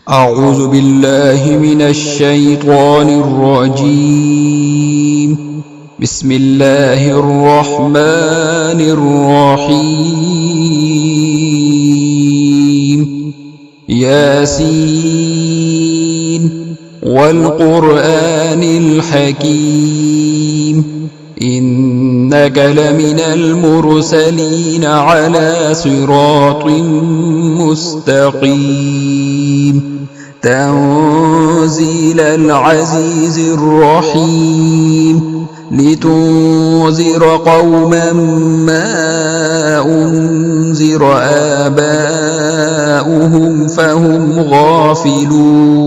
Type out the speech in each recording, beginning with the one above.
أعوذ بالله من الشيطان الرجيم. بسم الله الرحمن الرحيم. ياسين والقرآن الحكيم إنك لمن المرسلين على صراط مستقيم تنزيل العزيز الرحيم لتنذر قوما ما أنذر آباؤهم فهم غافلون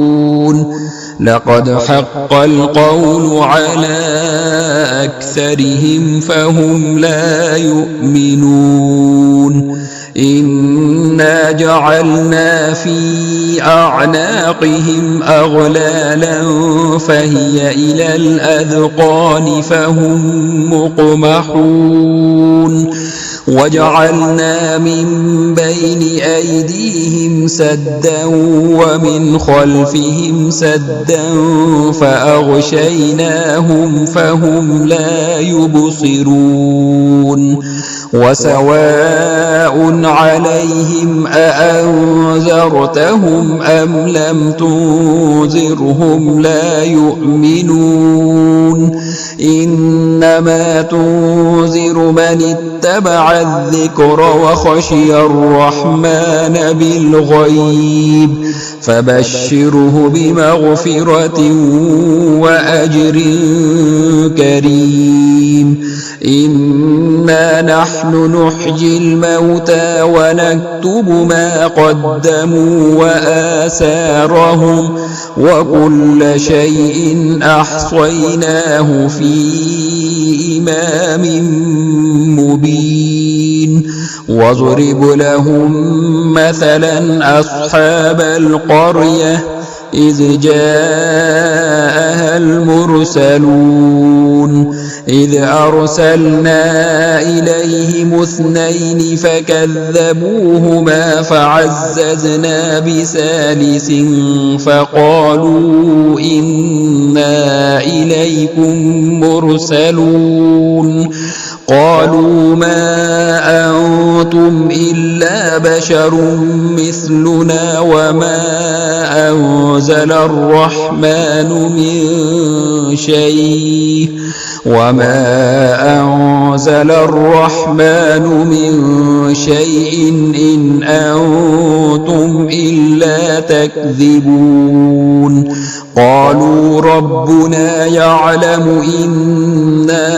لقد حق القول على أكثرهم فهم لا يؤمنون إنا جعلنا في أعناقهم أغلالا فهي إلى الأذقان فهم مقمحون وجعلنا من بين أيديهم سدا ومن خلفهم سدا فأغشيناهم فهم لا يبصرون وسواء عليهم أأنذرتهم أم لم تنذرهم لا يؤمنون إنما تنذر من اتبع الذكر وخشي الرحمن بالغيب فبشره بمغفرة وأجر كريم إنا نحن نحيي الموتى ونكتب ما قدموا وآثارهم وكل شيء أحصيناه في إمام مبين واضرب لهم مثلا أصحاب القرية إذ جاءها المرسلون إذ أرسلنا إليهم اثنين فكذبوهما فعززنا بثالث فقالوا إنا إليكم مرسلون قالوا ما أنتم إلا بشر مثلنا وما أنزل الرحمن من شيء إن أنتم إلا تكذبون قالوا ربنا يعلم إنا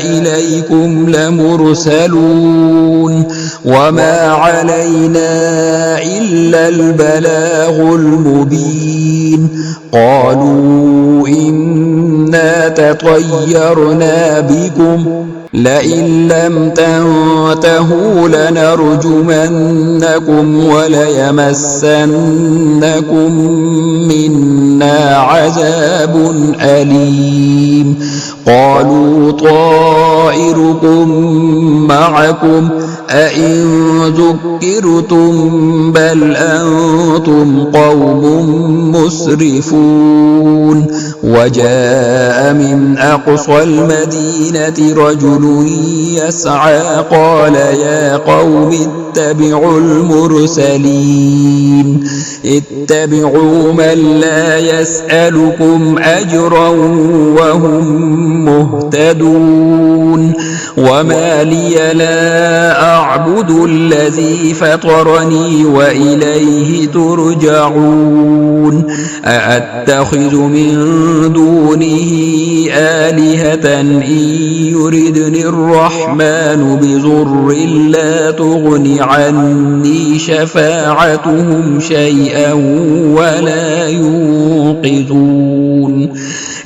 إليكم لمرسلون وما علينا إلا البلاغ المبين قالوا إنا تطيرنا بكم لئن لم تنتهوا لنرجمنكم وليمسنكم منا عذاب أليم قالوا طائركم معكم أئن ذكرتم بل أنتم قوم مسرفون وجاء من أقصى المدينة رجل يسعى قال يا قوم اتبعوا المرسلين اتبعوا من لا يسألكم أجرا وهم مهتدون وما لي لا أعبد الذي فطرني وإليه ترجعون أأتخذ من دونه آلهة إن يردني الرحمن بضر لا تغن عني شفاعتهم شيئا ولا ينقذون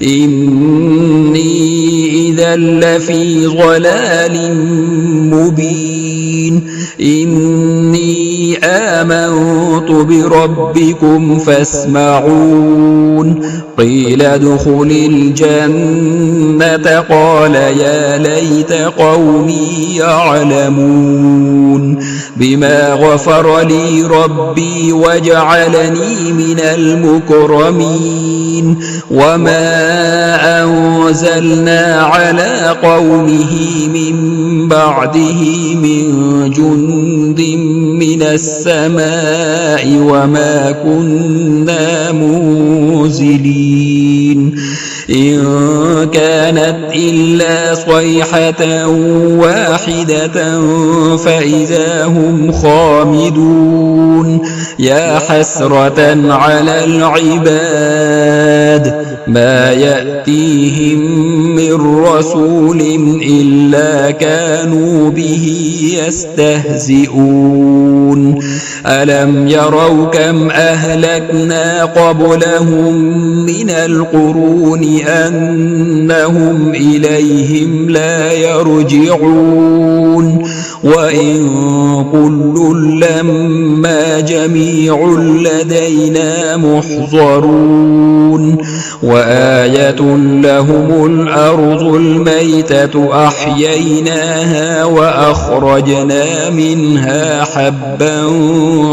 إني إذا لفي ضلال مبين إني آمنت بربكم فاسمعون قيل ادخل الجنة قال يا ليت قومي يعلمون بما غفر لي ربي وجعلني من المكرمين وما أنزلنا على قومه من بعده من جند من السماء وما كنا منزلين إن كانت إلا صيحة واحدة فإذا هم خامدون يا حسرة على العباد ما يأتيهم من رسول إلا كانوا به يستهزئون ألم يروا كم أهلكنا قبلهم من القرون أنهم إليهم لا يرجعون وإن كل لما جميع لدينا محضرون وآية لهم الأرض الميتة أحييناها وأخرجنا منها حبا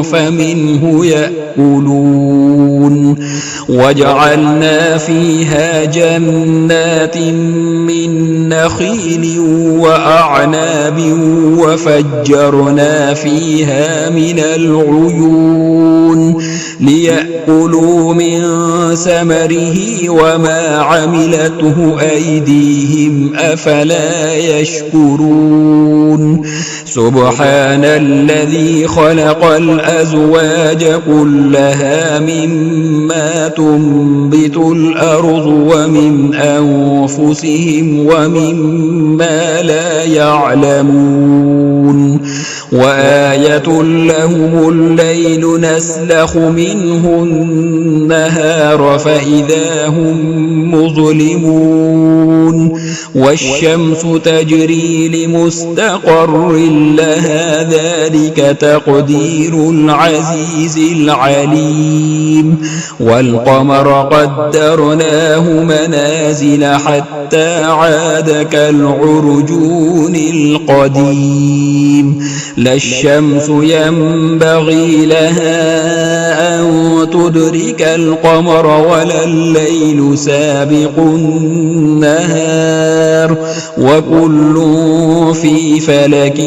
فمنه يأكلون وجعلنا فيها جنات من نخيل وأعناب وفجرنا فيها من العيون ليأكلوا من ثمره وما عملته أيديهم أفلا يشكرون سبحان الذي خلق الأزواج كلها مما تنبت الأرض ومن أنفسهم ومما لا يعلمون وآية لهم الليل نسلخ منه النهار فإذا هم مظلمون والشمس تجري لمستقر لها ذلك تقدير العزيز العليم والقمر قدرناه منازل حتى عاد كالعرجون القديم لا الشمس ينبغي لها أن تدرك القمر ولا الليل سابق النهار وكل في فلك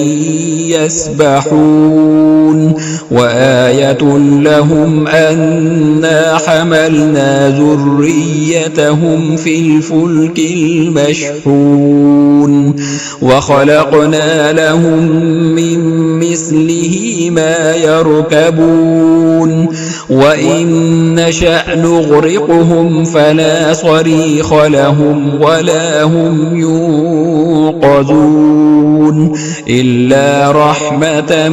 يسبحون وآية لهم أنا حملنا ذريتهم في الفلك المشحون وخلقنا لهم من مثله ما يركبون وإن نشأ نغرقهم فلا صريخ لهم ولا هم ينقذون إلا رحمة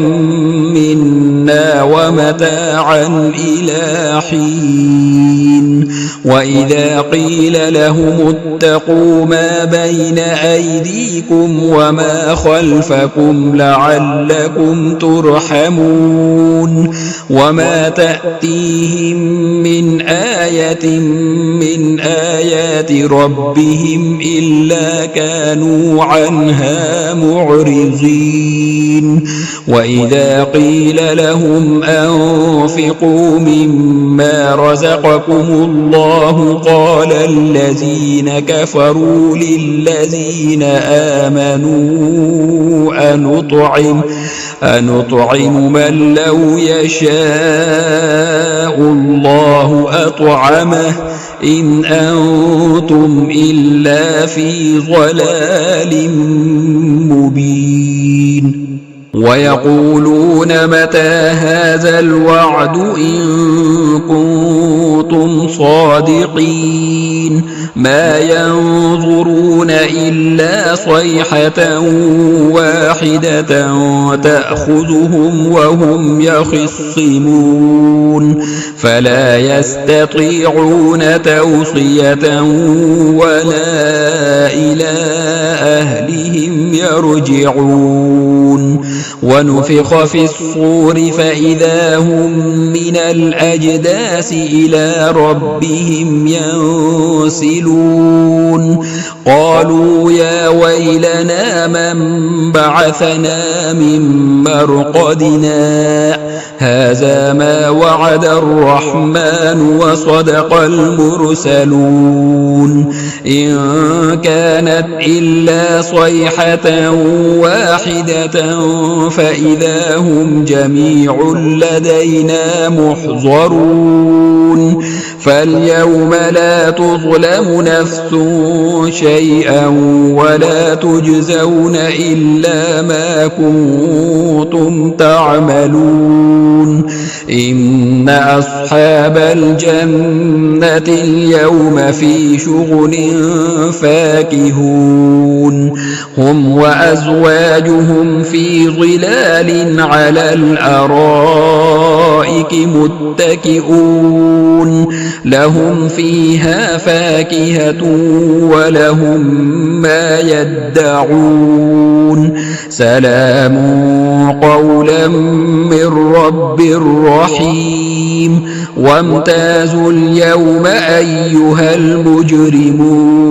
منا ومتاعا إلى حين وإذا قيل لهم اتقوا ما بين أيديكم وما خلفكم لعلكم ترحمون وما تأتيهم من آية من آيات ربهم إلا كانوا عنها معرضين وإذا قيل لهم أنفقوا مما رزقكم الله قال الذين كفروا للذين آمنوا أنطعم من لو يشاء الله أطعمه إن أنتم إلا في ضلال مبين ويقولون متى هذا الوعد إن كنتم صادقين ما ينظرون إلا صيحة واحدة تأخذهم وهم يخصمون فلا يستطيعون توصية ولا إلى أهلهم يرجعون ونفخ في الصور فإذا هم من الأجداث إلى ربهم ينسلون يرسلون قالوا يا ويلنا من بعثنا من مرقدنا هذا ما وعد الرحمن وصدق المرسلون إن كانت إلا صيحة واحدة فإذا هم جميع لدينا محضرون فاليوم لا تظلم نفس شيئا ولا تجزون إلا ما كنتم تعملون إن أصحاب الجنة اليوم في شغل فاكهون هم وأزواجهم في ظلال على الأرائك متكئون لهم فيها فاكهة ولهم ما يدعون سلام قولا من رب رحيم وامتازوا اليوم أيها المجرمون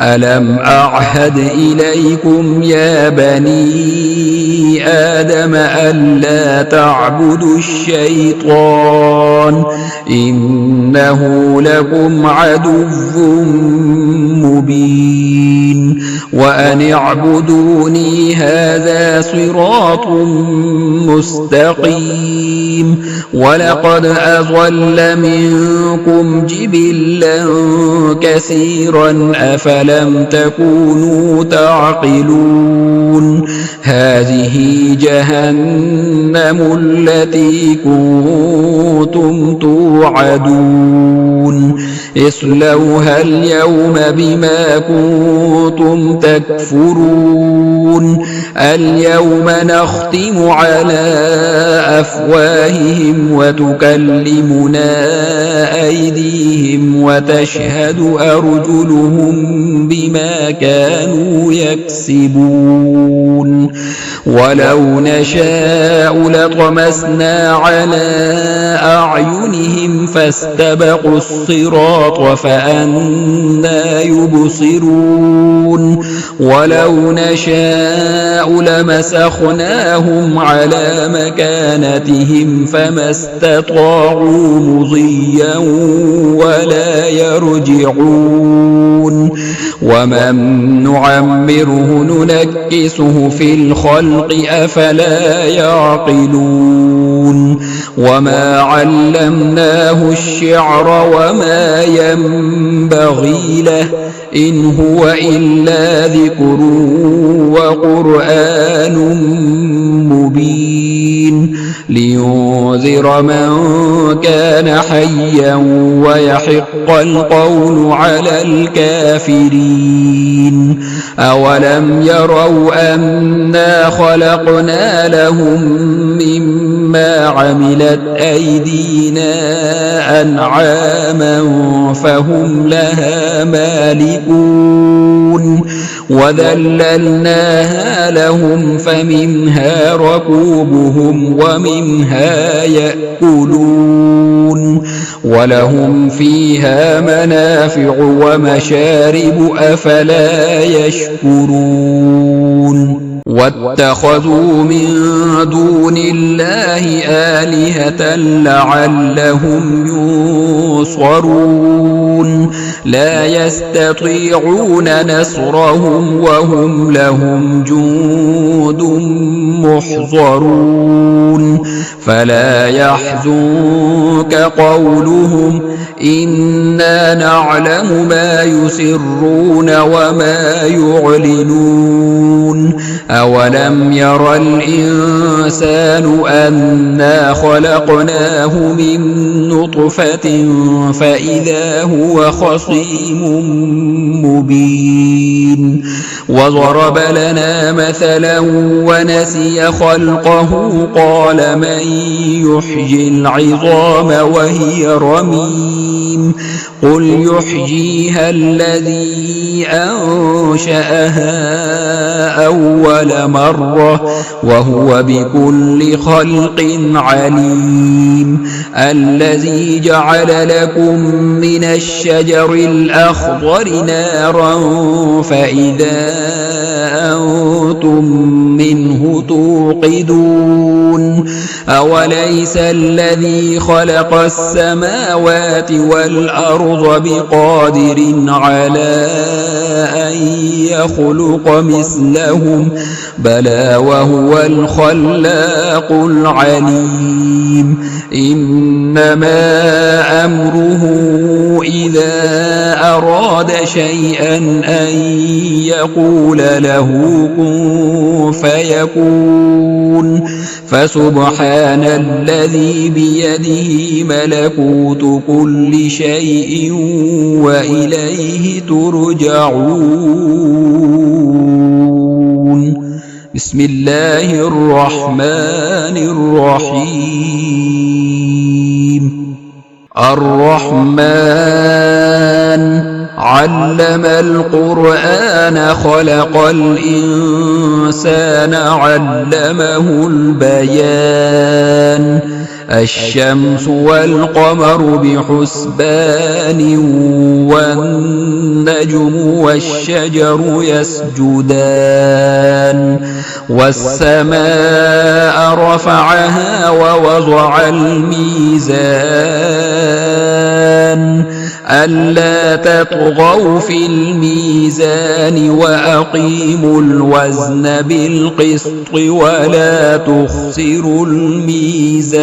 ألم أعهد إليكم يا بني آدم ألا تعبدوا الشيطان إنه لكم عدو مبين وأن اعبدوني هذا صراط مستقيم ولقد أضل منكم جبلا كثيرا أفلم تكونوا تعقلون هذه جهنم التي كنتم توعدون اصلوها اليوم بما كنتم تكفرون اليوم نختم على أفواههم وتكلمنا أيديهم وتشهد أرجلهم بما كانوا يكسبون ولو نشاء لطمسنا على أعينهم فاستبقوا الصراط فأنى يبصرون ولو نشاء لمسخناهم على مكانتهم فما استطاعوا مضيا ولا يرجعون ومن نعمره ننكسه في الخلق أفلا يعقلون وما علمناه الشعر وما ينبغي له إن هو إلا ذكر وقرآن مبين لينذر من كان حيا ويحق القول على الكافرين أولم يروا أنا خلقنا لهم مما عملت أيدينا أنعاما فهم لها مالكون وذللناها لهم فمنها ركوبهم ومنها يأكلون ولهم فيها منافع ومشارب أفلا يشكرون واتخذوا من دون الله آلهة لعلهم ينصرون لا يستطيعون نصرهم وهم لهم جند محضرون فلا يحزنك قولهم إنا نعلم ما يسرون وما يعلنون أولم ير الإنسان أنا خلقناه من نطفة فإذا هو خصيم مبين وضرب لنا مثلا ونسي خلقه قال من يحيي العظام وهي رميم قل يحييها الذي أنشأها أول أول مرة وهو بكل خلق عليم. الذي جعل لكم من الشجر الأخضر نارا فإذا أنتم منه توقدون. أوليس الذي خلق السماوات والأرض بقادر على أن يخلق مثلهم بلى وهو الخلاق العليم. إنما أمره إذا أراد شيئا أن يقول له كن فيكون. فسبحان الذي بيده ملكوت كل شيء وإليه ترجعون. بسم الله الرحمن الرحيم. الرحمن علم القرآن خلق الإنسان علمه البيان. الشمس والقمر بحسبان والنجم والشجر يسجدان. والسماء رفعها ووضع الميزان ألا تطغوا في الميزان وأقيموا الوزن بالقسط ولا تخسروا الميزان.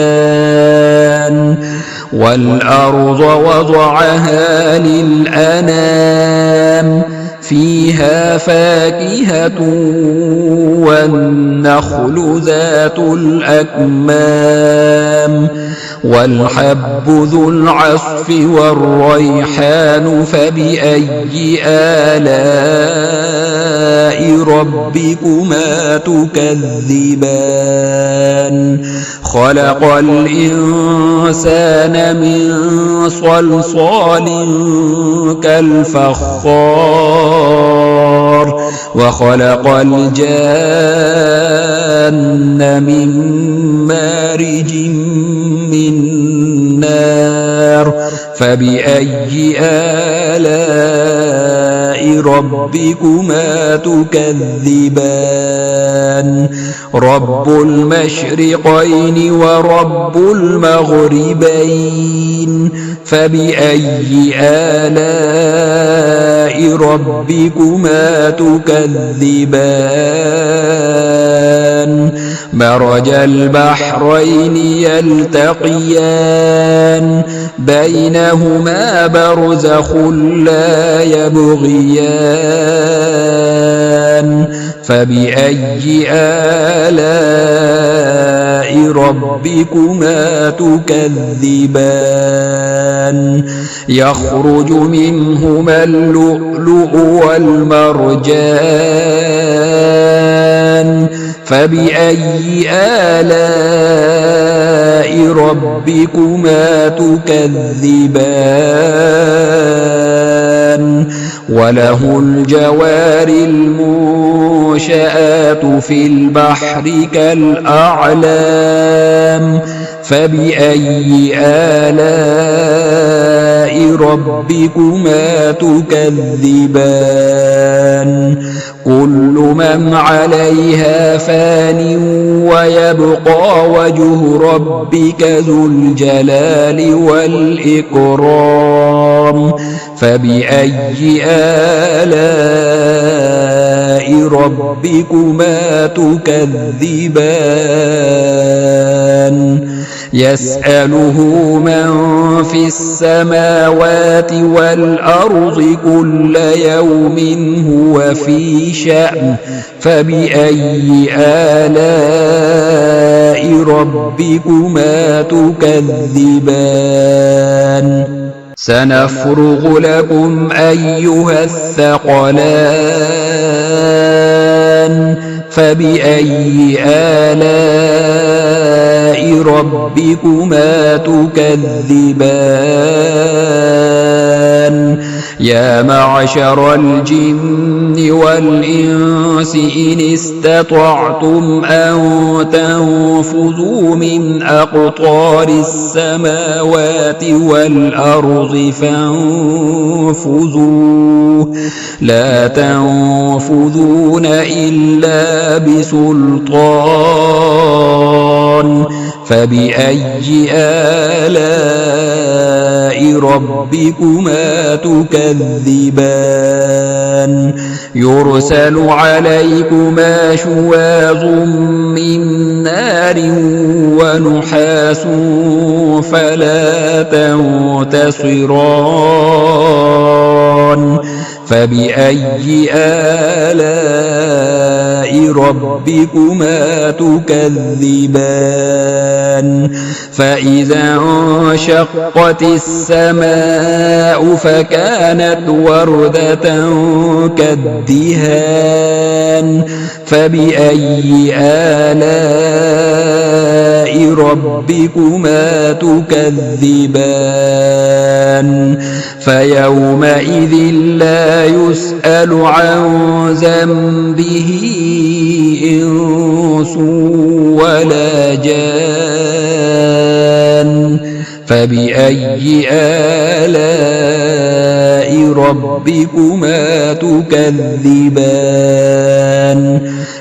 والأرض وضعها للأنام فيها فاكهة والنخل ذات الأكمام والحب ذو العصف والريحان فبأي آلاء ربكما تكذبان. خلق الإنسان من صلصال كالفخار وخلق الجان من مارج من نار فبأي آلاء ربكما تكذبان. رب المشرقين ورب المغربين فبأي آلاء ربكما تكذبان. مرج البحرين يلتقيان بينهما برزخ لا يبغيان فبأي آلاء ربكما تكذبان. يخرج منهما اللؤلؤ والمرجان فبأي آلاء ربكما تكذبان. وله الجوار المنشآت في البحر كالأعلام فبأي آلاء ربكما تكذبان. كل من عليها فان ويبقى وجه ربك ذو الجلال والإكرام فبأي آلاء ربكما تكذبان. يسأله من في السماوات والأرض كل يوم هو في شأن فبأي آلاء ربكما تكذبان. سنفرغ لكم أيها الثقلان فبأي آلاء ربكما تكذبان. يا معشر الجن والإنس إن استطعتم أن تنفذوا من أقطار السماوات والأرض فانفذوا لا تنفذون إلا بسلطان فبأي آلاء ربكما تكذبان يرسل عليكما شواظ من نار ونحاس فلا تنتصران فبأي آلاء ربكما تكذبان فإذا انشقت السماء فكانت وردة كالدهان فبأي آلاء ربكما تكذبان فيومئذ لا يسأل عن ذنبه إنس ولا جان فبأي آلاء ربكما تكذبان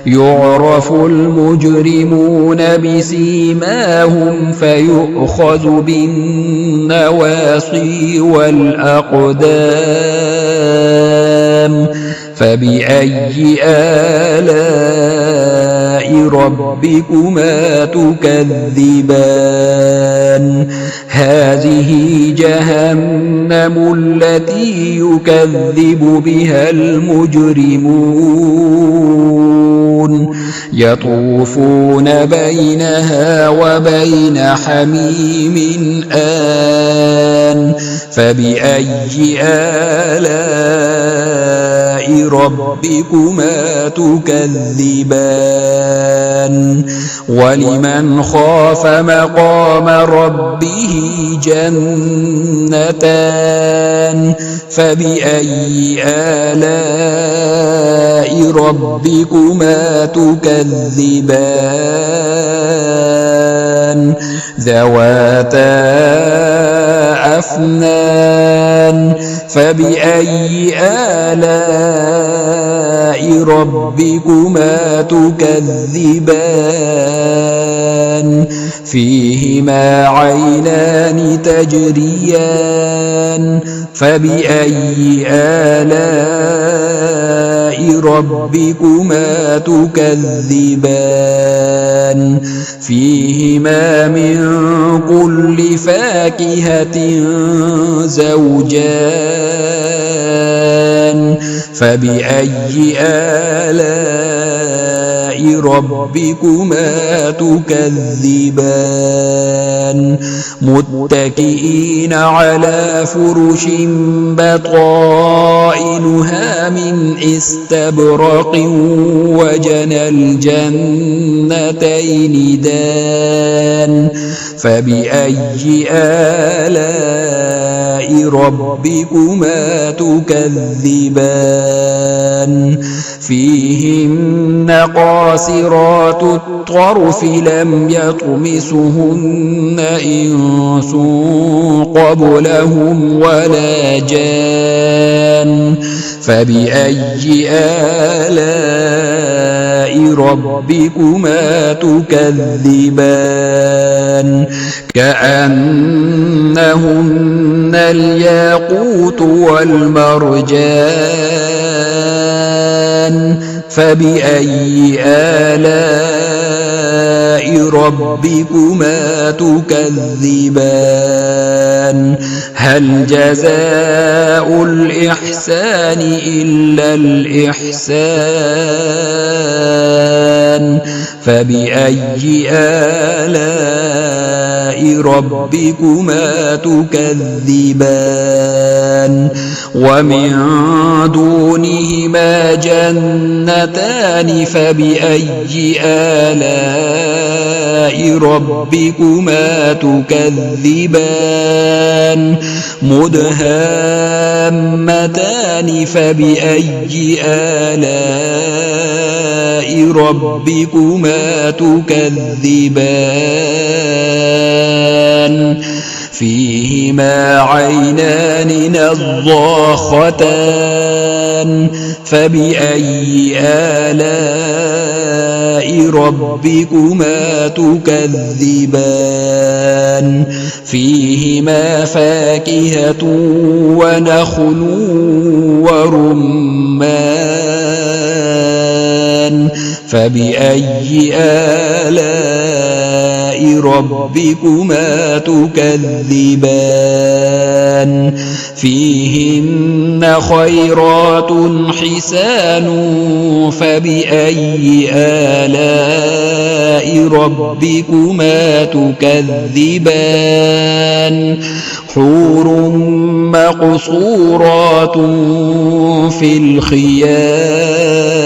يعرف المجرمون بسيماهم فيؤخذ بالنواصي والأقدام فبأي آلاء ربكما تكذبان هذه جهنم التي يكذب بها المجرمون يطوفون بينها وبين حميم آن فبأي آلاء ربكما تكذبان ولمن خاف مقام ربه جنتان فبأي آلاء ربكما تكذبان ذواتا أفنان فبأي آلاء ربكما تكذبان فيهما عينان تجريان فبأي آلاء ربكما تكذبان فيهما من كل فاكهة زوجان فبأي آلاء ربكما تكذبان متكئين على فرش بطائنها من استبرق وجنى الجنتين دان فبأي آلاء ربكما تكذبان فيهن قاصرات الطرف لم يطمسهن إنس قبلهم ولا جان فبأي آلاء ربكما تكذبان كأنهن الياقوت والمرجان فبأي آلاء ربكما تكذبان هل جزاء الإحسان إلا الإحسان فبأي آلاء ربكما تكذبان ومن دونهما جنتان فبأي آلاء ربكما تكذبان مدهامتان فبأي آلاء ربكما تكذبان فيهما عينان نضاختان فبأي آلاء ربكما تكذبان فيهما فاكهة ونخل ورمان فبأي آلاء ربكما تكذبان فيهن خيرات حسان فبأي آلاء ربكما تكذبان حور مقصورات في الخيام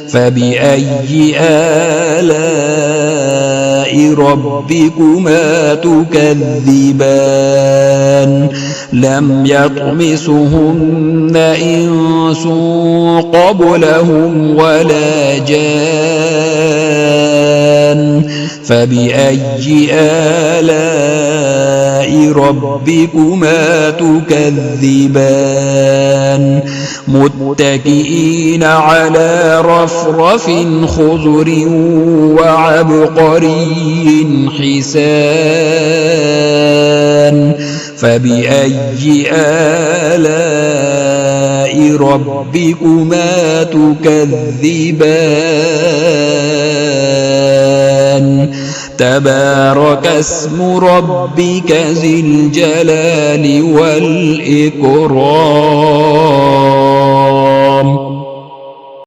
فبأي آلاء ربكما تكذبان لم يطمسهن إنس قبلهم ولا جان فبأي آلاء ربكما تكذبان متكئين على رفرف خضر وعبقري حسان فبأي آلاء ربكما تكذبان تبارك اسم ربك ذي الجلال والإكرام